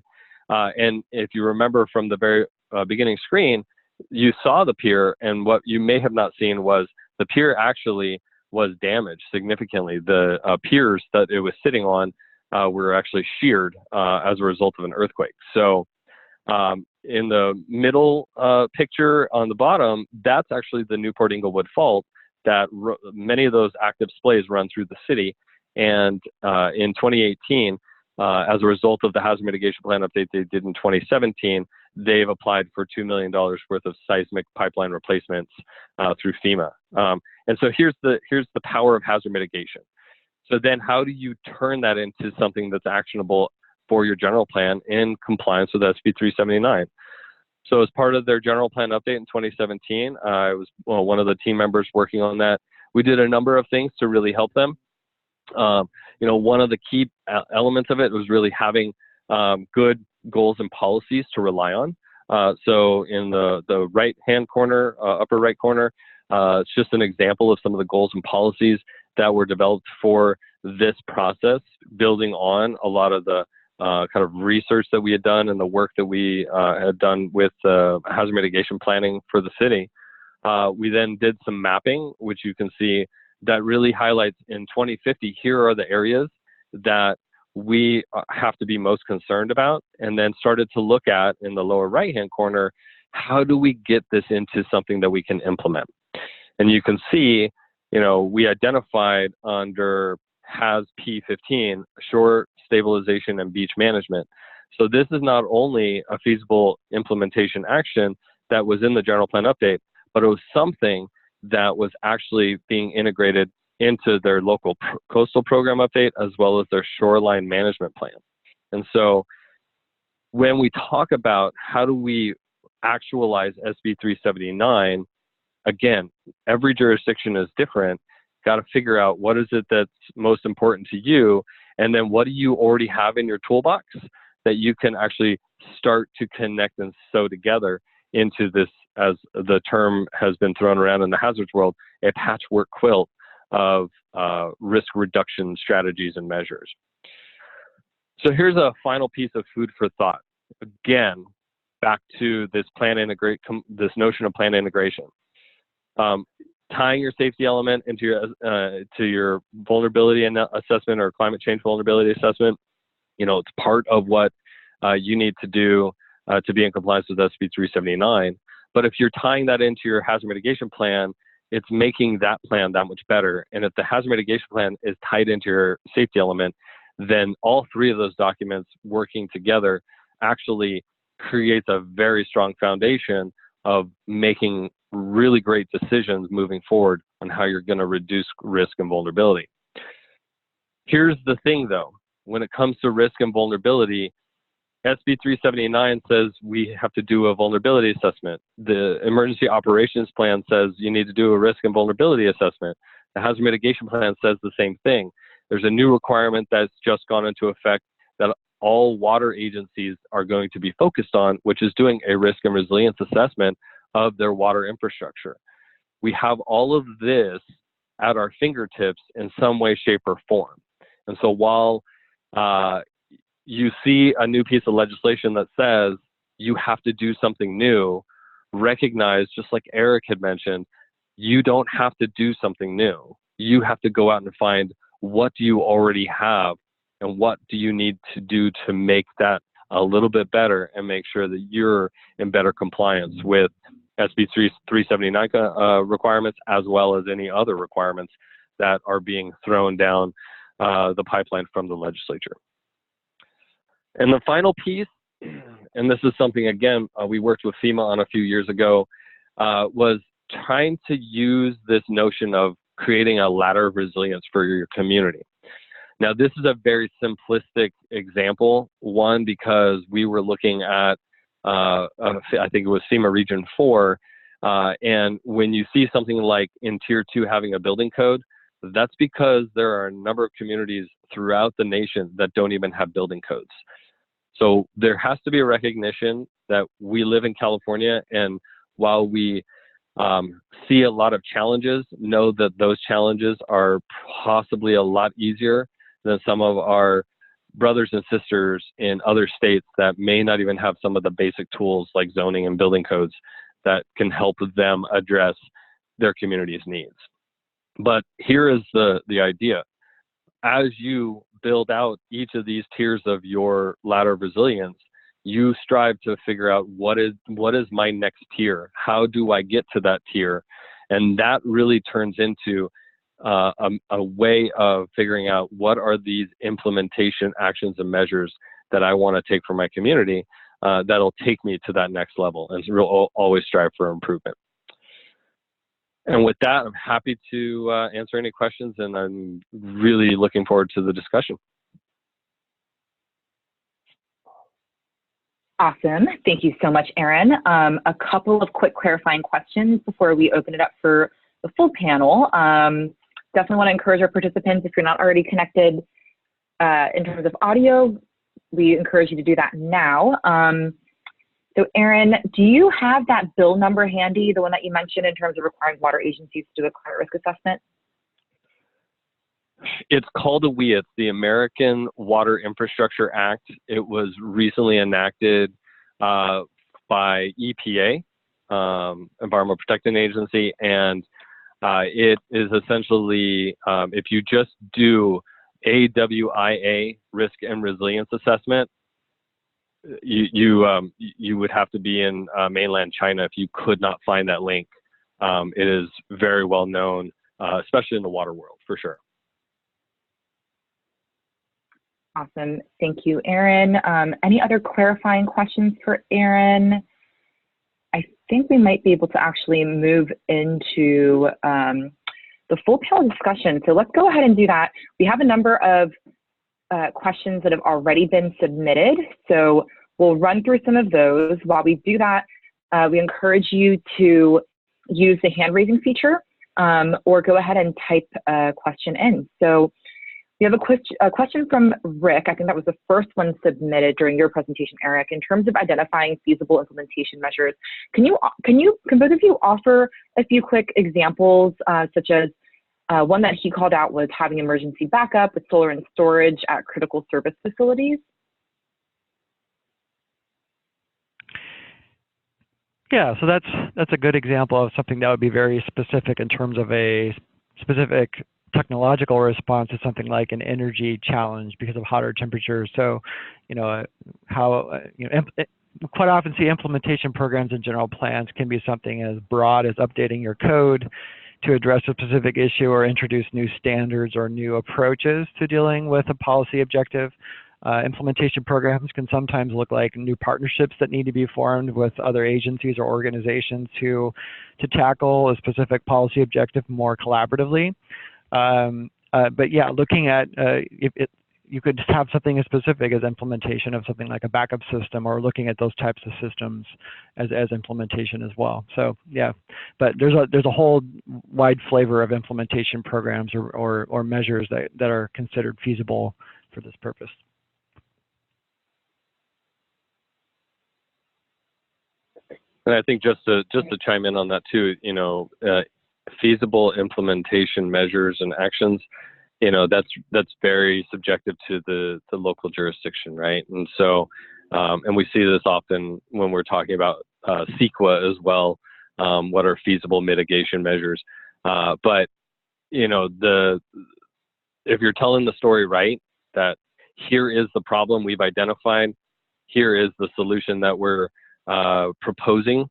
And if you remember from the very beginning screen, you saw the pier, and what you may have not seen was the pier actually was damaged significantly. The piers that it was sitting on were actually sheared as a result of an earthquake. So in the middle picture on the bottom, that's actually the Newport Inglewood Fault that many of those active splays run through the city. And in 2018, as a result of the hazard mitigation plan update they did in 2017, they've applied for $2 million worth of seismic pipeline replacements through FEMA. And so here's the power of hazard mitigation. So then how do you turn that into something that's actionable for your general plan in compliance with SB-379? So as part of their general plan update in 2017, I was one of the team members working on that. We did a number of things to really help them. One of the key elements of it was really having good goals and policies to rely on. So in the right-hand corner, upper right corner, it's just an example of some of the goals and policies that were developed for this process, building on a lot of the kind of research that we had done and the work that we had done with hazard mitigation planning for the city. We then did some mapping, which you can see that really highlights in 2050, here are the areas that we have to be most concerned about, and then started to look at, in the lower right-hand corner, how do we get this into something that we can implement? And you can see, we identified under HAZ P15, shore stabilization and beach management. So this is not only a feasible implementation action that was in the general plan update, but it was something that was actually being integrated into their local coastal program update, as well as their shoreline management plan. And so when we talk about how do we actualize SB-379, again, every jurisdiction is different. Got to figure out what is it that's most important to you, and then what do you already have in your toolbox that you can actually start to connect and sew together into this, as the term has been thrown around in the hazards world, a patchwork quilt of risk reduction strategies and measures. So here's a final piece of food for thought. Again, back to this this notion of plan integration. Tying your safety element into your vulnerability assessment or climate change vulnerability assessment, it's part of what you need to do to be in compliance with SB-379. But if you're tying that into your hazard mitigation plan, it's making that plan that much better. And if the hazard mitigation plan is tied into your safety element, then all three of those documents working together actually creates a very strong foundation of making really great decisions moving forward on how you're going to reduce risk and vulnerability. Here's the thing, though. When it comes to risk and vulnerability, SB-379 says we have to do a vulnerability assessment. The emergency operations plan says you need to do a risk and vulnerability assessment. The hazard mitigation plan says the same thing. There's a new requirement that's just gone into effect that all water agencies are going to be focused on, which is doing a risk and resilience assessment of their water infrastructure. We have all of this at our fingertips in some way, shape, or form. And so while you see a new piece of legislation that says you have to do something new, recognize, just like Eric had mentioned, you don't have to do something new. You have to go out and find what do you already have and what do you need to do to make that a little bit better and make sure that you're in better compliance with SB-379 requirements, as well as any other requirements that are being thrown down the pipeline from the legislature. And the final piece, and this is something, again, we worked with FEMA on a few years ago, was trying to use this notion of creating a ladder of resilience for your community. Now, this is a very simplistic example, one, because we were looking at, I think it was FEMA Region 4, and when you see something like in Tier 2 having a building code, that's because there are a number of communities throughout the nation that don't even have building codes. So there has to be a recognition that we live in California, and while we see a lot of challenges, know that those challenges are possibly a lot easier than some of our brothers and sisters in other states that may not even have some of the basic tools like zoning and building codes that can help them address their community's needs. But here is the idea. As you build out each of these tiers of your ladder of resilience, you strive to figure out what is my next tier? How do I get to that tier? And that really turns into a way of figuring out what are these implementation actions and measures that I want to take for my community that'll take me to that next level, and we'll always strive for improvement. And with that, I'm happy to answer any questions, and I'm really looking forward to the discussion. Awesome. Thank you so much, Aaron. A couple of quick clarifying questions before we open it up for the full panel. Definitely want to encourage our participants, if you're not already connected in terms of audio, we encourage you to do that now. So Aaron, do you have that bill number handy, the one that you mentioned in terms of requiring water agencies to do a climate risk assessment? It's called a WIA. It's the American Water Infrastructure Act. It was recently enacted by EPA, Environmental Protection Agency, and it is essentially, if you just do AWIA risk and resilience assessment, you would have to be in mainland China if you could not find that link. It is very well known, especially in the water world, for sure. Awesome. Thank you, Aaron. Any other clarifying questions for Aaron? I think we might be able to actually move into the full panel discussion. So let's go ahead and do that. We have a number of questions that have already been submitted. So we'll run through some of those. While we do that, we encourage you to use the hand raising feature or go ahead and type a question in. So we have a question from Rick. I think that was the first one submitted during your presentation, Eric. In terms of identifying feasible implementation measures, can both of you offer a few quick examples, such as one that he called out was having emergency backup with solar and storage at critical service facilities? Yeah, so that's a good example of something that would be very specific in terms of a specific technological response to something like an energy challenge because of hotter temperatures. So, quite often see implementation programs and general plans can be something as broad as updating your code to address a specific issue or introduce new standards or new approaches to dealing with a policy objective. Implementation programs can sometimes look like new partnerships that need to be formed with other agencies or organizations to tackle a specific policy objective more collaboratively. But yeah, looking at you could have something as specific as implementation of something like a backup system, or looking at those types of systems as implementation as well. So yeah, but there's a whole wide flavor of implementation programs or measures that are considered feasible for this purpose. And I think just to chime in on that too, feasible implementation measures and actions, that's very subjective to the local jurisdiction, right? And so, and we see this often when we're talking about CEQA as well. What are feasible mitigation measures? But if you're telling the story right, that here is the problem we've identified, here is the solution that we're proposing,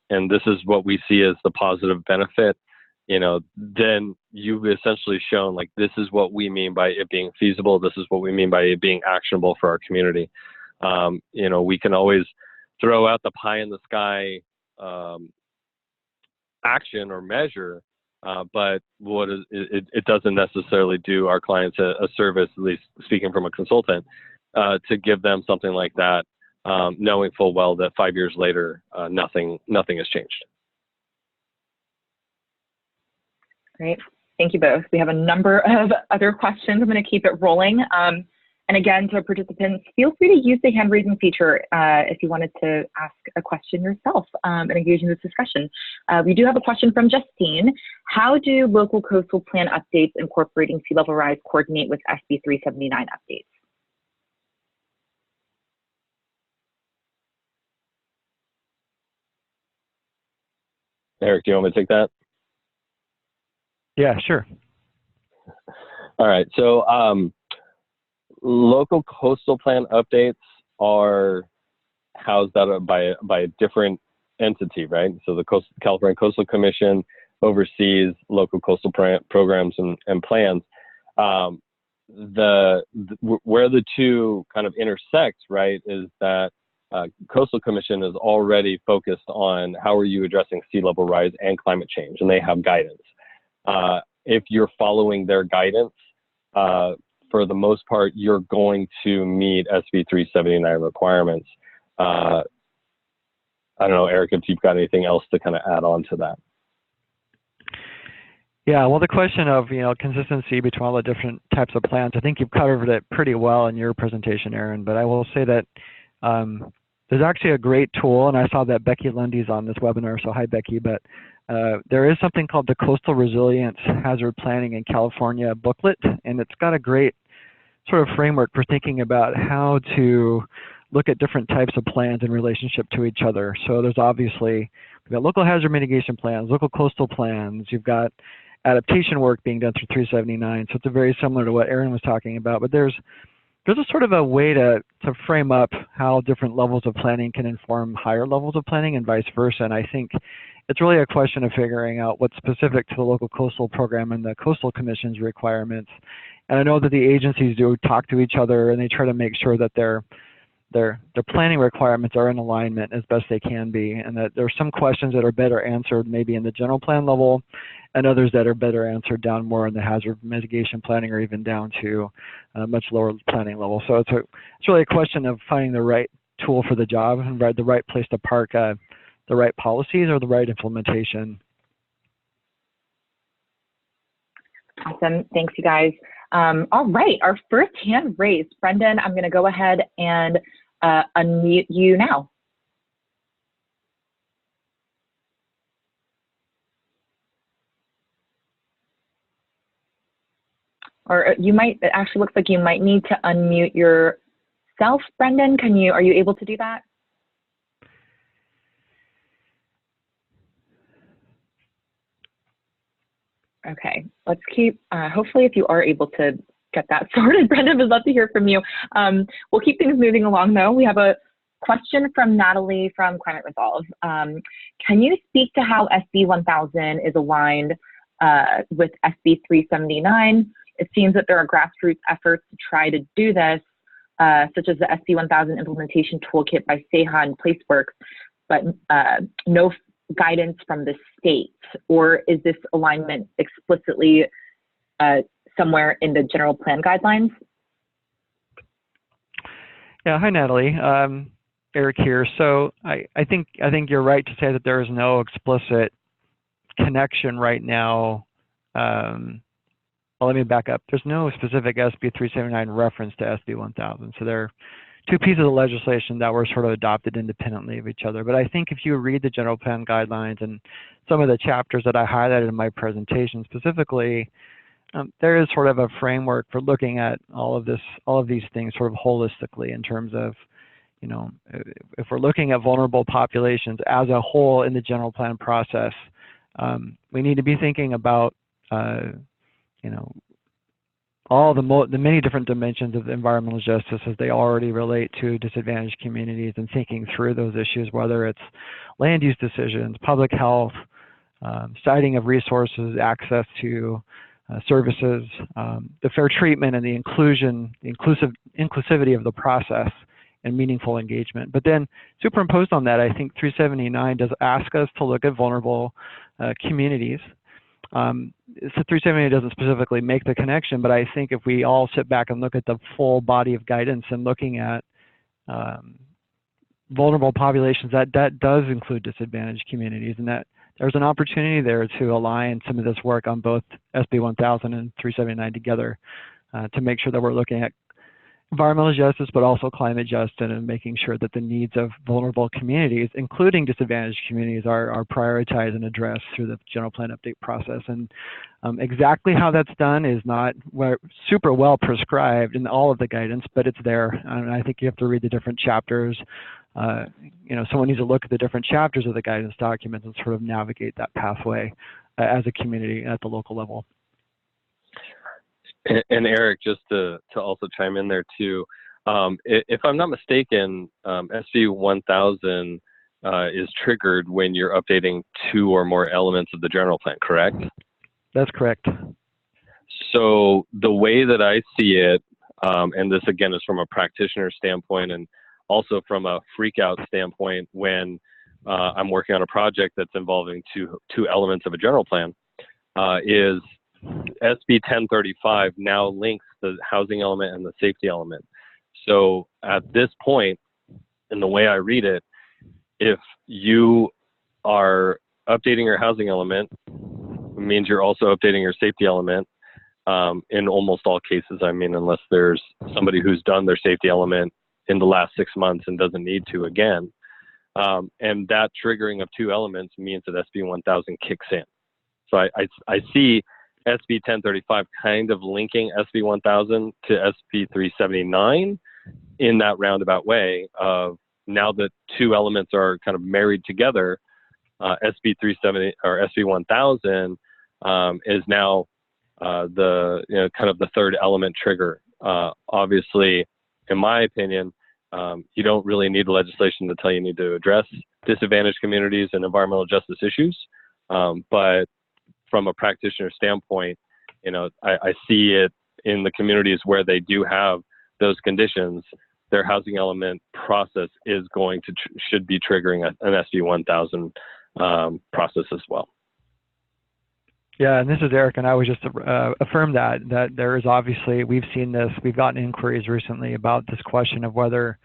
and this is what we see as the positive benefit, then you've essentially shown, like, this is what we mean by it being feasible. This is what we mean by it being actionable for our community. We can always throw out the pie in the sky action or measure, but it doesn't necessarily do our clients a service, at least speaking from a consultant, to give them something like that, knowing full well that 5 years later, nothing has changed. Great. Thank you both. We have a number of other questions. I'm going to keep it rolling. And again, to participants, feel free to use the hand raising feature if you wanted to ask a question yourself and engage in this discussion. We do have a question from Justine. How do local coastal plan updates incorporating sea level rise coordinate with SB-379 updates? Eric, do you want me to take that? Yeah, sure. All right. So local coastal plan updates are housed out by a different entity, right? So the California Coastal Commission oversees local coastal programs and plans. where the two kind of intersect, right, is that Coastal Commission is already focused on how are you addressing sea level rise and climate change, and they have guidance. If you're following their guidance, for the most part, you're going to meet SB-379 requirements. I don't know, Eric, if you've got anything else to kind of add on to that. Yeah, well, the question of, consistency between all the different types of plans, I think you've covered it pretty well in your presentation, Aaron, but I will say that there's actually a great tool, and I saw that Becky Lundy's on this webinar, so hi, Becky, but there is something called the Coastal Resilience Hazard Planning in California booklet, and it's got a great sort of framework for thinking about how to look at different types of plans in relationship to each other. So there's obviously, we've got local hazard mitigation plans, local coastal plans, you've got adaptation work being done through 379, so it's very similar to what Aaron was talking about, but there's a sort of a way to frame up how different levels of planning can inform higher levels of planning and vice versa, and I think it's really a question of figuring out what's specific to the local coastal program and the Coastal Commission's requirements. And I know that the agencies do talk to each other and they try to make sure that their planning requirements are in alignment as best they can be, and that there are some questions that are better answered maybe in the general plan level and others that are better answered down more in the hazard mitigation planning or even down to a much lower planning level. So it's really a question of finding the right tool for the job and the right place to park the right policies or the right implementation. Awesome, thanks you guys. All right, our first hand raised. Brendan, I'm gonna go ahead and unmute you now. Or you might, it actually looks like you might need to unmute yourself, Brendan. Are you able to do that? Okay, let's keep, hopefully if you are able to get that sorted, Brendan, would love to hear from you. We'll keep things moving along though. We have a question from Natalie from Climate Resolve. Can you speak to how SB-1000 is aligned with SB-379? It seems that there are grassroots efforts to try to do this, such as the SB-1000 implementation toolkit by SEHA and PlaceWorks, but no guidance from the state, or is this alignment explicitly somewhere in the general plan guidelines? Yeah, hi Natalie, Eric here. So I think you're right to say that there is no explicit connection right now. Well, let me back up. There's no specific SB-379 reference to SB-1000. So there are two pieces of legislation that were sort of adopted independently of each other. But I think if you read the general plan guidelines and some of the chapters that I highlighted in my presentation specifically, there is sort of a framework for looking at all of these things sort of holistically in terms of, if we're looking at vulnerable populations as a whole in the general plan process, we need to be thinking about, all the many different dimensions of environmental justice as they already relate to disadvantaged communities, and thinking through those issues, whether it's land use decisions, public health, siting of resources, access to services, the fair treatment and the inclusivity of the process and meaningful engagement. But then superimposed on that, I think 379 does ask us to look at vulnerable communities. So 378 doesn't specifically make the connection, but I think if we all sit back and look at the full body of guidance and looking at vulnerable populations, that does include disadvantaged communities, and that there's an opportunity there to align some of this work on both SB-1000 and 379 together to make sure that we're looking at environmental justice, but also climate justice, and making sure that the needs of vulnerable communities, including disadvantaged communities, are prioritized and addressed through the general plan update process. And exactly how that's done is not super well prescribed in all of the guidance, but it's there. And I think you have to read the different chapters. Someone needs to look at the different chapters of the guidance documents and sort of navigate that pathway as a community at the local level. And Eric, just to also chime in there too, if I'm not mistaken, SB-1000 is triggered when you're updating 2 or more elements of the general plan, correct? That's correct. So the way that I see it, and this again is from a practitioner standpoint and also from a freak out standpoint when I'm working on a project that's involving two elements of a general plan, is SB 1035 now links the housing element and the safety element. So at this point, in the way I read it, if you are updating your housing element, it means you're also updating your safety element. In almost all cases, I mean, unless there's somebody who's done their safety element in the last 6 months and doesn't need to again. And that triggering of two elements means that SB 1000 kicks in. So I see SB 1035 kind of linking SB 1000 to SB 379 in that roundabout way of now that two elements are kind of married together, SB 370 or SB 1000 is now the kind of the third element trigger. Obviously, in my opinion, you don't really need legislation to tell you need to address disadvantaged communities and environmental justice issues. But from a practitioner standpoint, I see it in the communities where they do have those conditions. Their housing element process is going to should be triggering an SB 1000 process as well. Yeah, and this is Eric, and I would just affirm that there is obviously, we've seen this, we've gotten inquiries recently about this question of whether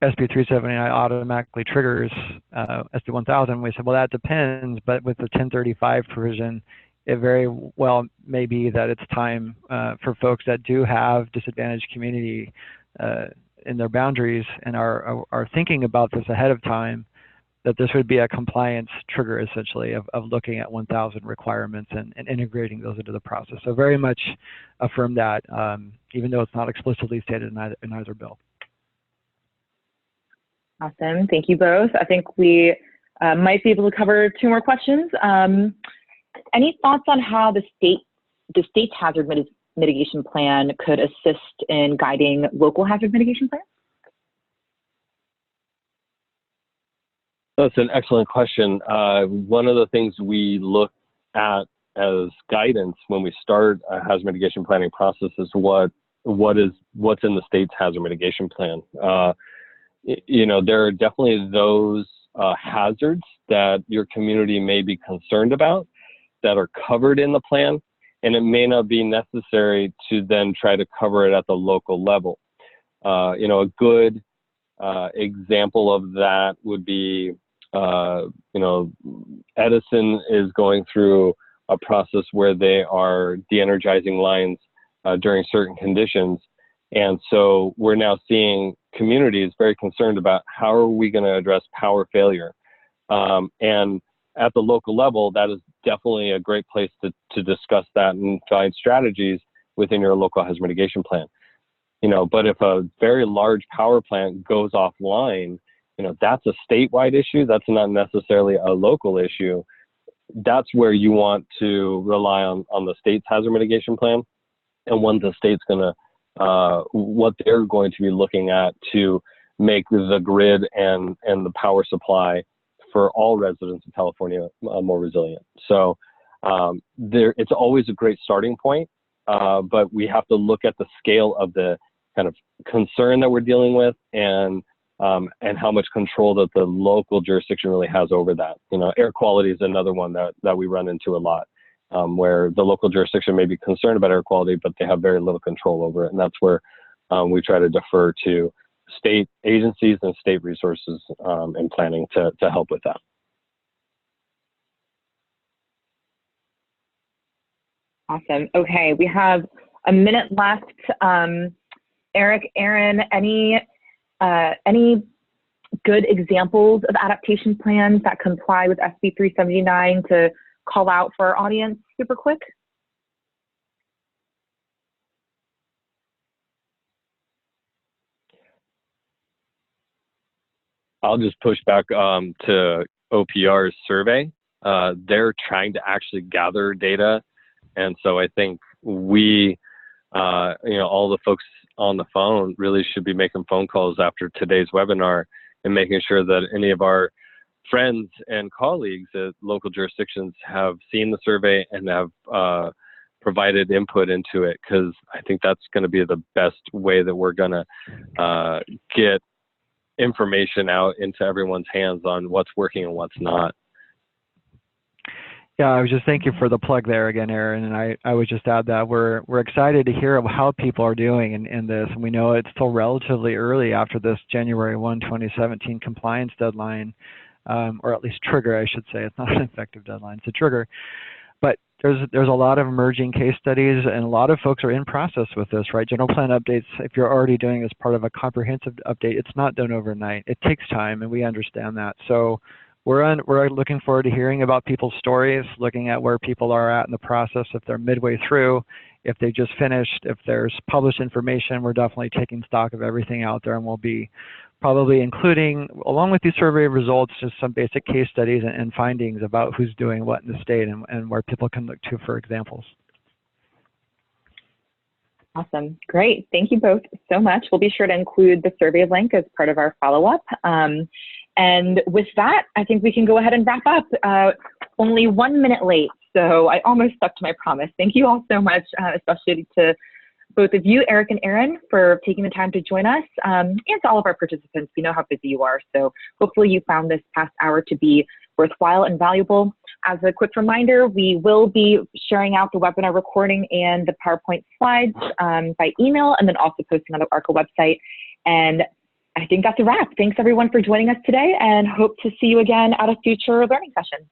SB 379 automatically triggers SB 1000. We said, well, that depends, but with the 1035 provision, it very well may be that it's time for folks that do have disadvantaged community in their boundaries and are thinking about this ahead of time, that this would be a compliance trigger, essentially, of looking at 1000 requirements and integrating those into the process. So very much affirm that, even though it's not explicitly stated in either bill. Awesome, thank you both. I think we might be able to cover two more questions. Any thoughts on how the state's hazard mitigation plan could assist in guiding local hazard mitigation plans? That's an excellent question. One of the things we look at as guidance when we start a hazard mitigation planning process is what's in the state's hazard mitigation plan. There are definitely those hazards that your community may be concerned about that are covered in the plan, and it may not be necessary to then try to cover it at the local level. A good example of that would be, Edison is going through a process where they are de-energizing lines during certain conditions. And so we're now seeing communities very concerned about how are we going to address power failure. And at the local level, that is definitely a great place to discuss that and find strategies within your local hazard mitigation plan. But if a very large power plant goes offline, that's a statewide issue. That's not necessarily a local issue. That's where you want to rely on the state's hazard mitigation plan and what the state's what they're going to be looking at to make the grid and the power supply for all residents of California more resilient. So it's always a great starting point, but we have to look at the scale of the kind of concern that we're dealing with and how much control that the local jurisdiction really has over that. Air quality is another one that we run into a lot, where the local jurisdiction may be concerned about air quality, but they have very little control over it. And that's where we try to defer to state agencies and state resources in planning to help with that. Awesome. Okay, we have a minute left. Eric, Aaron, any good examples of adaptation plans that comply with SB 379 to call out for our audience super quick? I'll just push back to OPR's survey. They're trying to actually gather data. And so I think we, all the folks on the phone really should be making phone calls after today's webinar and making sure that any of our friends and colleagues at local jurisdictions have seen the survey and have provided input into it, because I think that's going to be the best way that we're going to get information out into everyone's hands on what's working and what's not. Yeah, I was just thank you for the plug there again, Aaron, and I would just add that we're excited to hear how people are doing in this, and we know it's still relatively early after this January 1, 2017 compliance deadline, or at least trigger, I should say. It's not an effective deadline, it's a trigger. But there's a lot of emerging case studies, and a lot of folks are in process with this, right? General plan updates, if you're already doing as part of a comprehensive update, it's not done overnight. It takes time, and we understand that. So we're looking forward to hearing about people's stories, looking at where people are at in the process, if they're midway through, if they just finished, if there's published information. We're definitely taking stock of everything out there, and we'll be probably including, along with these survey results, just some basic case studies and findings about who's doing what in the state and where people can look to for examples. Awesome. Great. Thank you both so much. We'll be sure to include the survey link as part of our follow-up. And with that, I think we can go ahead and wrap up. Only 1 minute late, so I almost stuck to my promise. Thank you all so much, especially to both of you, Eric and Aaron, for taking the time to join us, and to all of our participants. We know how busy you are, so hopefully you found this past hour to be worthwhile and valuable. As a quick reminder, we will be sharing out the webinar recording and the PowerPoint slides by email, and then also posting on the ARCCA website. And I think that's a wrap. Thanks everyone for joining us today, and hope to see you again at a future learning session.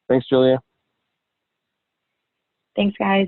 Thanks, Julia. Thanks, guys.